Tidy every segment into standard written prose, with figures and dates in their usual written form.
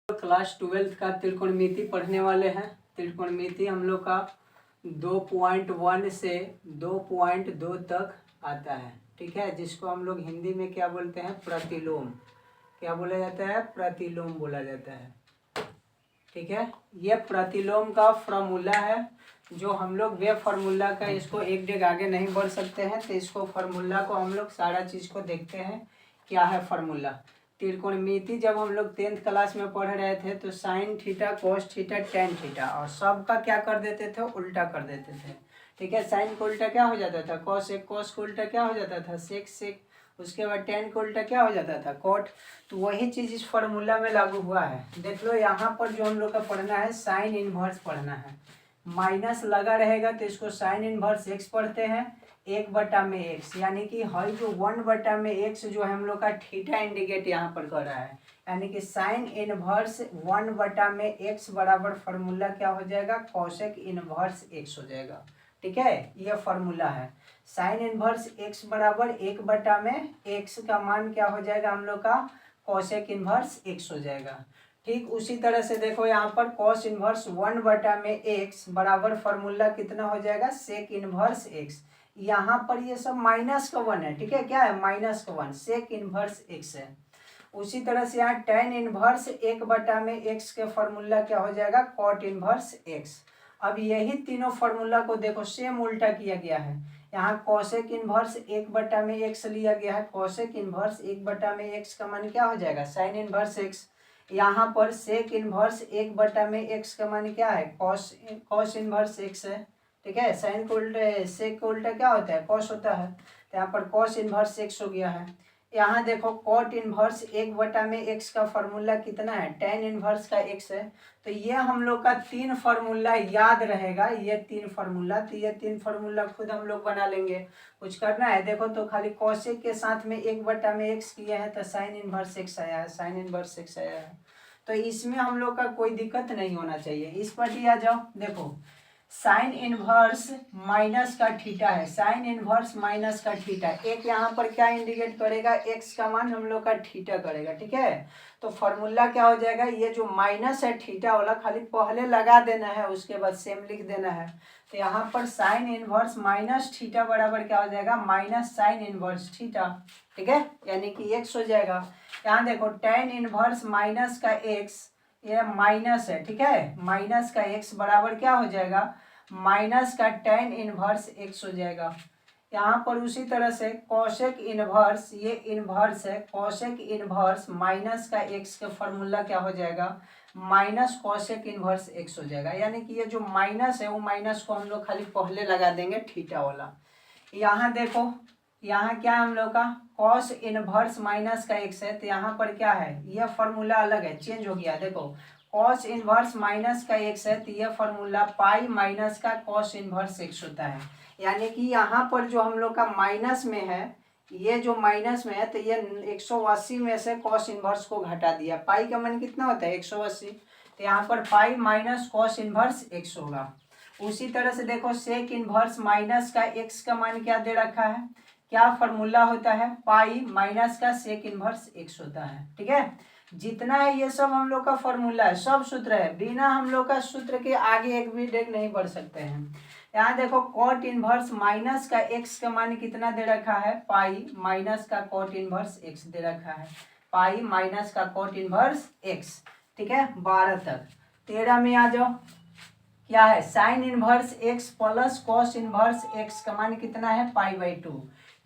Class 12th का त्रिकोणमिति पढ़ने वाले हैं। त्रिकोणमिति हम लोग का 2.1 से 2.2 तक आता है, ठीक है, जिसको हम लोग हिंदी में क्या बोलते हैं, प्रतिलोम। क्या बोला जाता है, प्रतिलोम बोला जाता है, ठीक है। ये प्रतिलोम का फॉर्मूला है, जो हम लोग वे फार्मूला का इसको एक डेग आगे नहीं बढ़ सकते हैं, तो इसको फार्मूला को हम लोग सारा चीज़ को देखते हैं क्या है फार्मूला। त्रिकोणमिति जब हम लोग 10th क्लास में पढ़ रहे थे तो sine theta, cos theta, tan theta और सब का क्या कर देते थे, उल्टा कर देते थे, ठीक है। साइन को उल्टा क्या हो जाता था, कॉस एक, कॉस को उल्टा क्या हो जाता था, सेक सेक, उसके बाद टेन को उल्टा क्या हो जाता था, कोट। तो वही चीज़ इस फार्मूला में लागू हुआ है। देख लो यहाँ पर जो हम लोग का पढ़ना है, साइन इनवर्स पढ़ना है। माइनस लगा रहेगा तो इसको साइन इनवर्स एक्स पढ़ते हैं, 1/x, यानी कि हर जो 1/x जो है हम लोग का थीटा इंडिकेट यहाँ पर कर रहा है, यानी कि साइन इनवर्स 1/x बराबर फार्मूला क्या हो जाएगा, कोसेक इनवर्स x हो जाएगा, ठीक है। ये फार्मूला है। साइन इनवर्स x बराबर 1/x का मान क्या हो जाएगा हम लोग का, कोसेक इनवर्स x हो जाएगा। ठीक उसी तरह से देखो यहाँ पर कॉस इनवर्स 1/x बराबर फार्मूला कितना हो जाएगा, सेक इनवर्स x। यहाँ पर ये सब माइनस का 1 है, ठीक है, क्या है, माइनस का 1, सेक इनवर्स x है। उसी तरह से यहाँ टेन इनवर्स 1/x के फार्मूला क्या हो जाएगा, कॉट इनवर्स x। अब यही तीनों फार्मूला को देखो सेम उल्टा किया गया है। यहाँ कोसेक इनवर्स 1/x लिया गया है, कोसेक इनवर्स 1/x का मान क्या हो जाएगा, साइन इनवर्स x। यहाँ पर सेक इनवर्स 1/x का मान क्या है, कॉस इनवर्स x है, ठीक है। साइन को उल्टा, सेक को उल्टा क्या होता है, कॉस होता है, तो यहाँ पर कॉस इनवर्स x हो गया है। यहाँ देखो कॉट इनवर्स 1/x का फार्मूला कितना है, टेन इनवर्स का x है। तो ये हम लोग का 3 फार्मूला याद रहेगा, ये 3 फार्मूला, तो ये 3 फार्मूला खुद हम लोग बना लेंगे। कुछ करना है देखो तो खाली कॉसेक के साथ में 1/x किया है तो साइन इनवर्स x आया है, साइन इनवर्स x आया है। तो इसमें हम लोग का कोई दिक्कत नहीं होना चाहिए। इस पर ही आ जाओ, देखो साइन इनवर्स माइनस का थीटा है, साइन इनवर्स माइनस का थीटा, एक यहाँ पर क्या इंडिकेट करेगा, एक्स का मान हम लोग का थीटा करेगा, ठीक है। तो फॉर्मूला क्या हो जाएगा, ये जो माइनस है थीटा वाला खाली पहले लगा देना है, उसके बाद सेम लिख देना है। तो यहाँ पर साइन इनवर्स माइनस थीटा बराबर क्या हो जाएगा, माइनस साइन इनवर्स थीटा, ठीक है, यानी कि एक्स हो जाएगा। यहाँ देखो टेन इनवर्स माइनस का एक्स, ये माइनस है, ठीक है, माइनस का x बराबर क्या हो जाएगा, माइनस का टेन इनवर्स x हो जाएगा। यहाँ पर उसी तरह से कोसेक इनवर्स, ये इनवर्स है, कोसेक इनवर्स माइनस का x का फॉर्मूला क्या हो जाएगा, माइनस कोसेक इनवर्स x हो जाएगा। यानी कि ये जो माइनस है वो माइनस को हम लोग खाली पहले लगा देंगे थीटा वाला। यहाँ देखो यहाँ क्या हम लोग का कॉस इनवर्स माइनस का x है, तो यहाँ पर क्या है, यह फार्मूला अलग है, चेंज हो गया। देखो कॉस इनवर्स माइनस का x है, तो यह फार्मूला पाई माइनस का कॉस इनवर्स x होता है। यानी कि यहाँ पर जो हम लोग का माइनस में है, ये जो माइनस में है, तो ये 180 में से कॉस इनवर्स को घटा दिया। पाई का मान कितना होता है, 180, तो यहाँ पर pi minus cos inverse x होगा। उसी तरह से देखो सेक इनवर्स माइनस का x का मान क्या दे रखा है, क्या फार्मूला होता है, पाई माइनस का सेक इनवर्स x होता है, ठीक है। जितना है ये सब हम लोग का फार्मूला है, सब सूत्र है, बिना हम लोग का सूत्र के आगे एक भी डेग नहीं बढ़ सकते हैं। यहाँ देखो कॉट इनवर्स माइनस का x का मान कितना दे रखा है, पाई माइनस का कॉट इनवर्स x दे रखा है, पाई माइनस का कॉट इनवर्स x, ठीक है। 12 तक। 13 में आ जाओ, क्या है, sign inverse x plus cos inverse x का मान कितना है, पाई/2।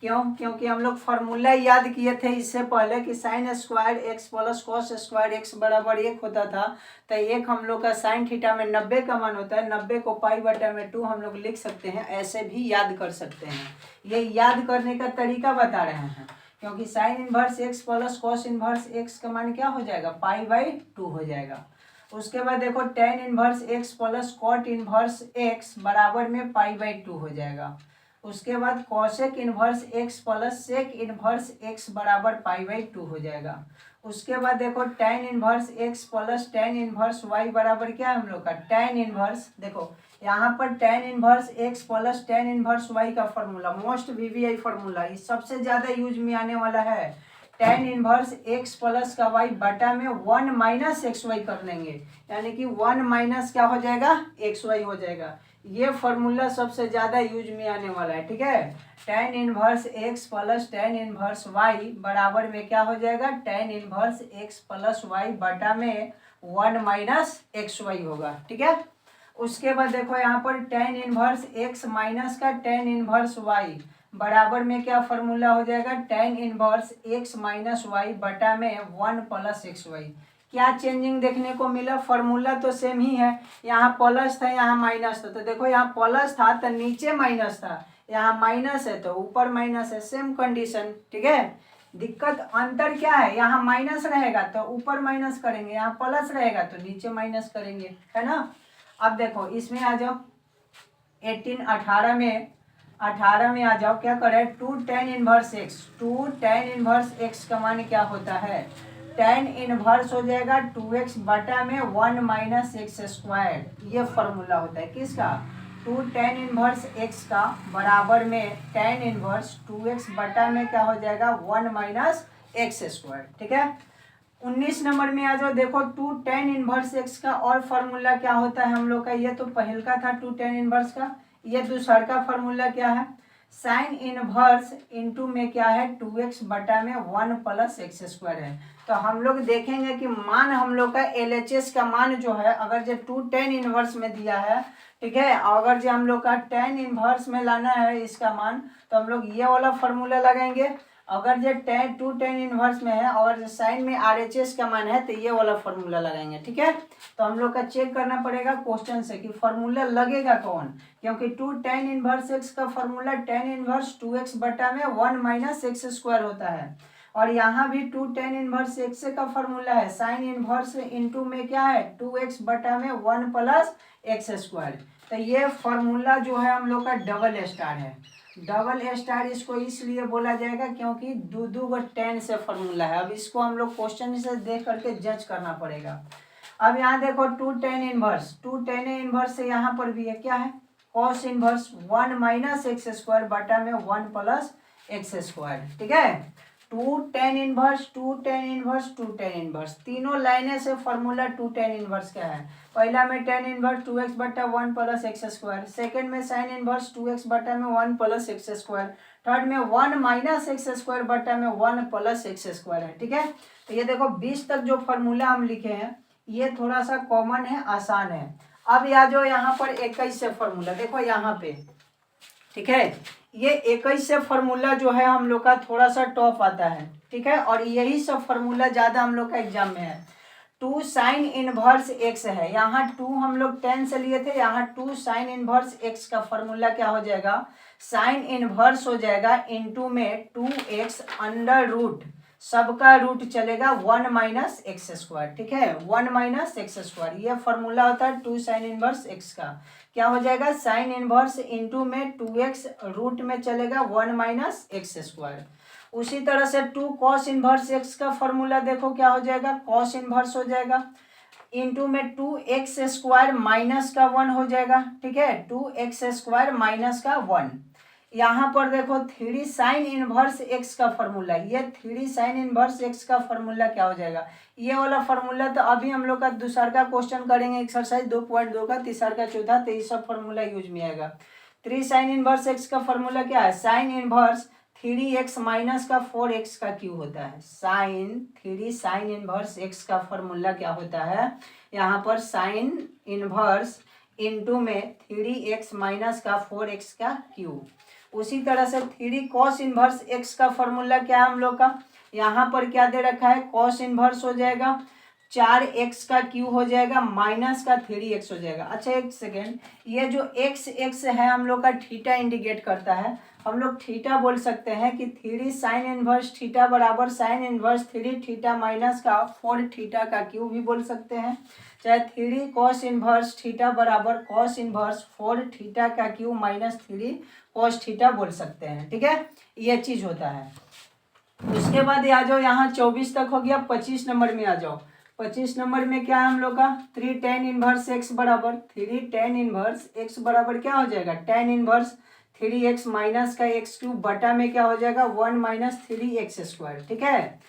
क्यों, क्योंकि हम लोग फार्मूला याद किए थे इससे पहले कि sine square x plus cos square x बराबर 1 होता था। तो एक हम लोग का साइन थीटा में 90 का मान होता है, 90 को पाई/2 हम लोग लिख सकते हैं, ऐसे भी याद कर सकते हैं। ये याद करने का तरीका बता रहे हैं, क्योंकि sine inverse x plus cos inverse x का मान क्या हो जाएगा, पाई/2 हो जाएगा। उसके बाद देखो tan inverse x plus cot inverse x बराबर में पाई/2 हो जाएगा। उसके बाद cosec inverse x plus sec inverse x बराबर पाई/2 हो जाएगा। उसके बाद देखो tan inverse x plus tan inverse y बराबर क्या है हम लोग का, टेन इनवर्स, देखो यहाँ पर tan inverse x plus tan inverse y का फॉर्मूला मोस्ट वीवीआई फार्मूला, ये सबसे ज़्यादा यूज में आने वाला है। टेन इनवर्स एक्स प्लस का वाई बटा में 1 माइनस एक्स वाई कर लेंगे, यानी कि 1 माइनस क्या हो जाएगा, एक्स वाई हो जाएगा। ये फॉर्मूला सबसे ज़्यादा यूज में आने वाला है, ठीक है। Tan inverse x plus tan inverse y बराबर में क्या हो जाएगा, tan inverse x plus y बटा में 1 माइनस एक्स वाई होगा, ठीक है। उसके बाद देखो यहाँ पर टेन इनवर्स एक्स माइनस का टेन इनवर्स वाई बराबर में क्या फॉर्मूला हो जाएगा, tan inverse x minus y बटा में 1 प्लस एक्स वाई। क्या चेंजिंग देखने को मिला, फॉर्मूला तो सेम ही है, यहाँ प्लस था यहाँ माइनस था, तो देखो यहाँ प्लस था तो नीचे माइनस था, यहाँ माइनस है तो ऊपर माइनस है, सेम कंडीशन, ठीक है। दिक्कत अंतर क्या है, यहाँ माइनस रहेगा तो ऊपर माइनस करेंगे, यहाँ प्लस रहेगा तो नीचे माइनस करेंगे, है ना। अब देखो इसमें आ जाओ 18 में आ जाओ, क्या करें, 2 ten inverse x, 2 ten inverse x का मान क्या होता है, टेन इनवर्स हो जाएगा 2x बटा में 1 माइनस एक्स स्क्वायर। ये फॉर्मूला होता है किसका, 2 टेन इनवर्स एक्स का बराबर में टेन इनवर्स 2x बटा में क्या हो जाएगा 1 माइनस एक्स स्क्वायर, ठीक है। 19 नंबर में आ जाओ, देखो 2 टेन इनवर्स एक्स का और फार्मूला क्या होता है हम लोग का, ये तो पहल का था 2 टेन इनवर्स का, ये दूसरा का फार्मूला क्या है, साइन इनवर्स इनटू में क्या है 2x बटा में 1 प्लस एक्स स्क्वायर है। तो हम लोग देखेंगे कि मान हम लोग का LHS का मान जो है, अगर जो 2 टेन इनवर्स में दिया है, ठीक है, अगर जो हम लोग का टेन इनवर्स में लाना है इसका मान, तो हम लोग ये वाला फार्मूला लगाएंगे। अगर जो 2 टेन इनवर्स में है और जो साइन में RHS का मान है तो ये वाला फार्मूला लगाएंगे, ठीक है। तो हम लोग का चेक करना पड़ेगा क्वेश्चन से कि फार्मूला लगेगा कौन, क्योंकि 2 टेन इनवर्स एक्स का फार्मूला टेन इनवर्स 2x बटा में 1 माइनस एक्स स्क्वायर होता है, और यहाँ भी 2 टेन इनवर्स एक्स का फार्मूला है साइन इनवर्स इनटू में क्या है 2x बटा में 1 प्लस एक्स स्क्वायर। तो ये फार्मूला जो है हम लोग का डबल स्टार है। डबल स्टार इसको इसलिए बोला जाएगा क्योंकि दो गो टेन से फॉर्मूला है। अब इसको हम लोग क्वेश्चन से देख करके जज करना पड़ेगा। अब यहाँ देखो 2 टेन इनवर्स से यहाँ पर भी है क्या है, cos inverse 1 minus x square बटा में 1 प्लस एक्स स्क्वायर, ठीक है। 2 टेन इनवर्स तीनों लाइनें से फॉर्मूला 2 टेन इनवर्स का है। पहला में टेन इनवर्स 2x बटा 1 प्लस एक्स स्क्वायर, सेकेंड में साइन इनवर्स 2x बटा में 1 प्लस एक्स स्क्वायर, थर्ड में 1 माइनस एक्स स्क्वायर बटा में 1 प्लस एक्स स्क्वायर है, ठीक है। तो ये देखो 20 तक जो फॉर्मूला हम लिखे हैं ये थोड़ा सा कॉमन है, आसान है। अब या जो यहाँ पर 21 से फॉर्मूला देखो यहाँ पे, ठीक है, ये 21 से फॉर्मूला जो है हम लोग का थोड़ा सा टॉप आता है, ठीक है, और यही सब फॉर्मूला ज़्यादा हम लोग का एग्जाम में है। 2 साइन इनवर्स एक्स है, यहाँ 2 हम लोग 10 से लिए थे, यहाँ 2 साइन इनवर्स एक्स का फॉर्मूला क्या हो जाएगा, साइन इनवर्स हो जाएगा इनटू में 2x अंडर रूट, सबका रूट चलेगा 1 माइनस एक्स स्क्वायर, ठीक है, 1 माइनस एक्स स्क्वायर। ये फॉर्मूला होता है 2 साइन इनवर्स एक्स का, क्या हो जाएगा साइन इनवर्स इनटू में 2x रूट में चलेगा 1 माइनस एक्स स्क्वायर। उसी तरह से 2 कॉस इनवर्स एक्स का फॉर्मूला देखो क्या हो जाएगा, कॉस इनवर्स हो जाएगा इनटू में 2x स्क्वायर माइनस का 1 हो जाएगा, ठीक है, 2x स्क्वायर माइनस का 1। यहाँ पर देखो 3 साइन इनवर्स एक्स का फॉर्मूला, ये 3 साइन इनवर्स एक्स का फॉर्मूला क्या हो जाएगा, ये वाला फॉर्मूला तो अभी हम लोग का दूसरा का क्वेश्चन करेंगे एक्सरसाइज 2.2 का, तीसरा का चौथा, तो ये सब फॉर्मूला यूज में आएगा। 3 साइन इनवर्स एक्स का फॉर्मूला क्या है, साइन इनवर्स 3x माइनस का 4x का क्यू होता है, साइन इनवर्स एक्स का फॉर्मूला क्या होता है, यहाँ पर साइन इनवर्स इनटू में 3x माइनस का 4x का क्यू। उसी तरह से 3 कॉस इनवर्स एक्स का फॉर्मूला क्या है हम लोग का, यहाँ पर क्या दे रखा है, कॉस इनवर्स हो जाएगा 4x का क्यू हो जाएगा माइनस का 3x हो जाएगा। अच्छा एक सेकेंड, ये जो x है हम लोग का थीटा इंडिकेट करता है, हम लोग थीटा बोल सकते हैं कि 3 साइन इनवर्स थीटा बराबर साइन इनवर्स 3 थीटा माइनस का 4 थीटा का क्यू भी बोल सकते हैं, चाहे 3 कॉस इनवर्स थीटा बराबर कॉस इनवर्स 4 थीटा का क्यू माइनस 3 कॉस थीटा बोल सकते हैं, ठीक है, ये चीज़ होता है। उसके बाद आ जाओ यहाँ 24 तक हो गया, 25 नंबर में आ जाओ। 25 नंबर में क्या है हम लोग का 3 टेन इनवर्स एक्स बराबर 3 टेन इनवर्स एक्स बराबर क्या हो जाएगा, टेन इनवर्स 3x माइनस का एक्स क्यूब बटा में क्या हो जाएगा 1 माइनस 3x स्क्वायर, ठीक है।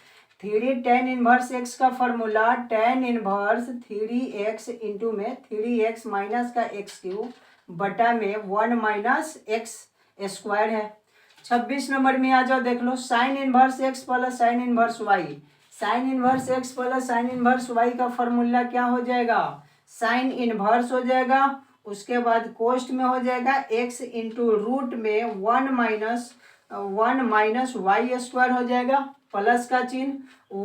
3 tan इनवर्स x का formula tan inverse 3x into में 3x माइनस का x क्यूब बटा में 1 माइनस एक्स स्क्वायर है। 26 नंबर में आ जाओ, देख लो sine inverse x plus sine inverse y। Sine inverse x plus sine inverse y का फॉर्मूला क्या हो जाएगा, साइन इनवर्स हो जाएगा, उसके बाद कोष्ट में हो जाएगा x इंटू रूट में 1 माइनस वाई स्क्वायर हो जाएगा, प्लस का चिन्ह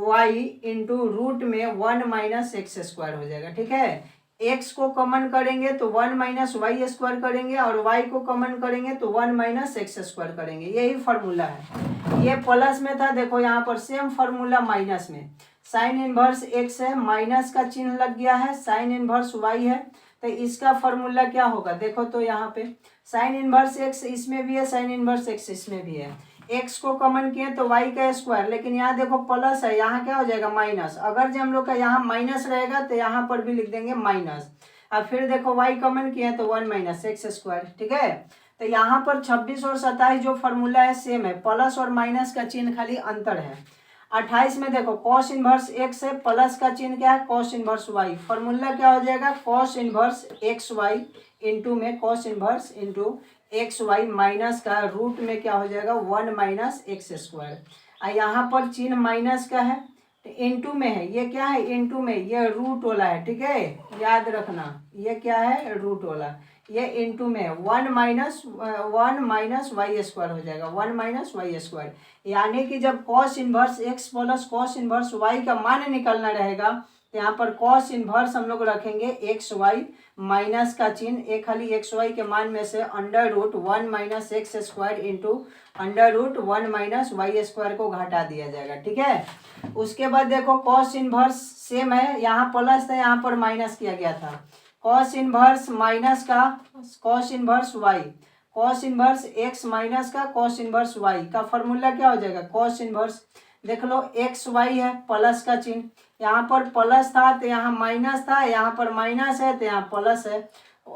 y इंटू रूट में 1 माइनस एक्स स्क्वायर हो जाएगा। ठीक है, x को कॉमन करेंगे तो 1 माइनस वाई स्क्वायर करेंगे और y को कॉमन करेंगे तो 1 माइनस एक्स स्क्वायर करेंगे। यही फार्मूला है। ये प्लस में था, देखो यहाँ पर सेम फार्मूला माइनस में। साइन इनवर्स x है, माइनस का चिन्ह लग गया है, साइन इनवर्स y है, तो इसका फार्मूला क्या होगा, देखो तो यहाँ पे साइन इनवर्स x इसमें भी है, साइन इनवर्स x इसमें भी है। x को कॉमन किए तो y का स्क्वायर, लेकिन यहाँ देखो प्लस है, यहाँ क्या हो जाएगा माइनस। अगर जो हम लोग का यहाँ माइनस रहेगा तो यहाँ पर भी लिख देंगे माइनस। अब फिर देखो y कॉमन किए तो 1 माइनस एक्स स्क्वायर। ठीक है, तो यहाँ पर 26 और 27 जो फॉर्मूला है सेम है, प्लस और माइनस का चिन्ह खाली अंतर है। 28 में देखो कॉस इनवर्स x है, प्लस का चिन्ह क्या है, कॉस इनवर्स y। फॉर्मूला क्या हो जाएगा, cos inverse x y into में cos inverse into x y minus का रूट में क्या हो जाएगा 1 माइनस एक्स स्क्वायर। यहाँ पर चिन्ह माइनस का है तो इंटू में है, ये क्या है इंटू में, ये रूट वाला है। ठीक है, याद रखना ये क्या है रूट वाला, ये इंटू में 1 माइनस वाई स्क्वायर हो जाएगा, 1 माइनस वाई स्क्वायर। यानी कि जब cos inverse x plus cos inverse y का मान निकालना रहेगा तो यहाँ पर कॉस इनवर्स हम लोग रखेंगे एक्स वाई माइनस का चिन्ह, एक खाली एक्स वाई के मान में से under root 1 minus x square into under root 1 minus y square को घटा दिया जाएगा। ठीक है, उसके बाद देखो कॉस इनवर्स सेम है, यहाँ प्लस था यहाँ पर माइनस किया गया था। कॉस इनवर्स माइनस का cos inverse y, cos inverse x minus का कॉस इनवर्स वाई का फॉर्मूला क्या हो जाएगा, कॉस इनवर्स देख लो एक्स वाई है, प्लस का चिन्ह, यहाँ पर प्लस था तो यहाँ माइनस था, यहाँ पर माइनस है तो यहाँ प्लस है।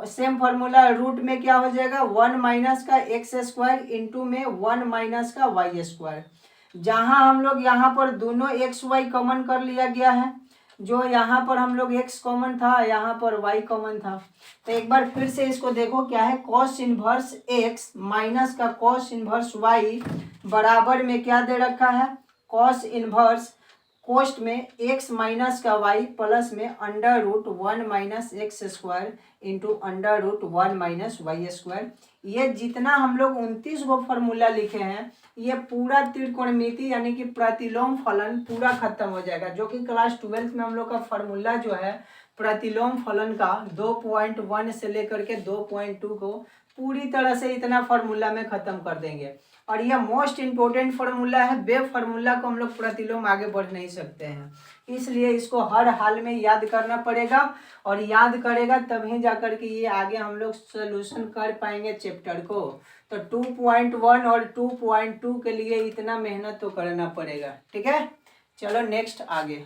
सेम फार्मूला रूट में क्या हो जाएगा 1 माइनस का एक्स स्क्वायर इंटू में 1 माइनस का वाई स्क्वायर। जहाँ हम लोग यहाँ पर दोनों एक्स वाई कॉमन कर लिया गया है, जो यहाँ पर हम लोग x कॉमन था, यहाँ पर y कॉमन था। तो एक बार फिर से इसको देखो क्या है, cos इनवर्स x माइनस का cos इनवर्स y बराबर में क्या दे रखा है, cos इनवर्स कोष्ट में x माइनस का y प्लस में under root 1 minus x square into under root 1 minus y square. ये जितना हम लोग 29 गो फार्मूला लिखे हैं, ये पूरा त्रिकोणमिति यानी कि प्रतिलोम फलन पूरा खत्म हो जाएगा, जो कि क्लास 12th में हम लोग का फार्मूला जो है प्रतिलोम फलन का 2.1 से लेकर के 2.2 को पूरी तरह से इतना फार्मूला में खत्म कर देंगे। और यह मोस्ट इम्पोर्टेंट फार्मूला है, बे फार्मूला को हम लोग प्रतिलोम आगे बढ़ नहीं सकते हैं, इसलिए इसको हर हाल में याद करना पड़ेगा। और याद करेगा तभी जाकर के ये आगे हम लोग सोल्यूशन कर पाएंगे चैप्टर को। तो 2.1 और 2.2 के लिए इतना मेहनत तो करना पड़ेगा। ठीक है, चलो नेक्स्ट आगे।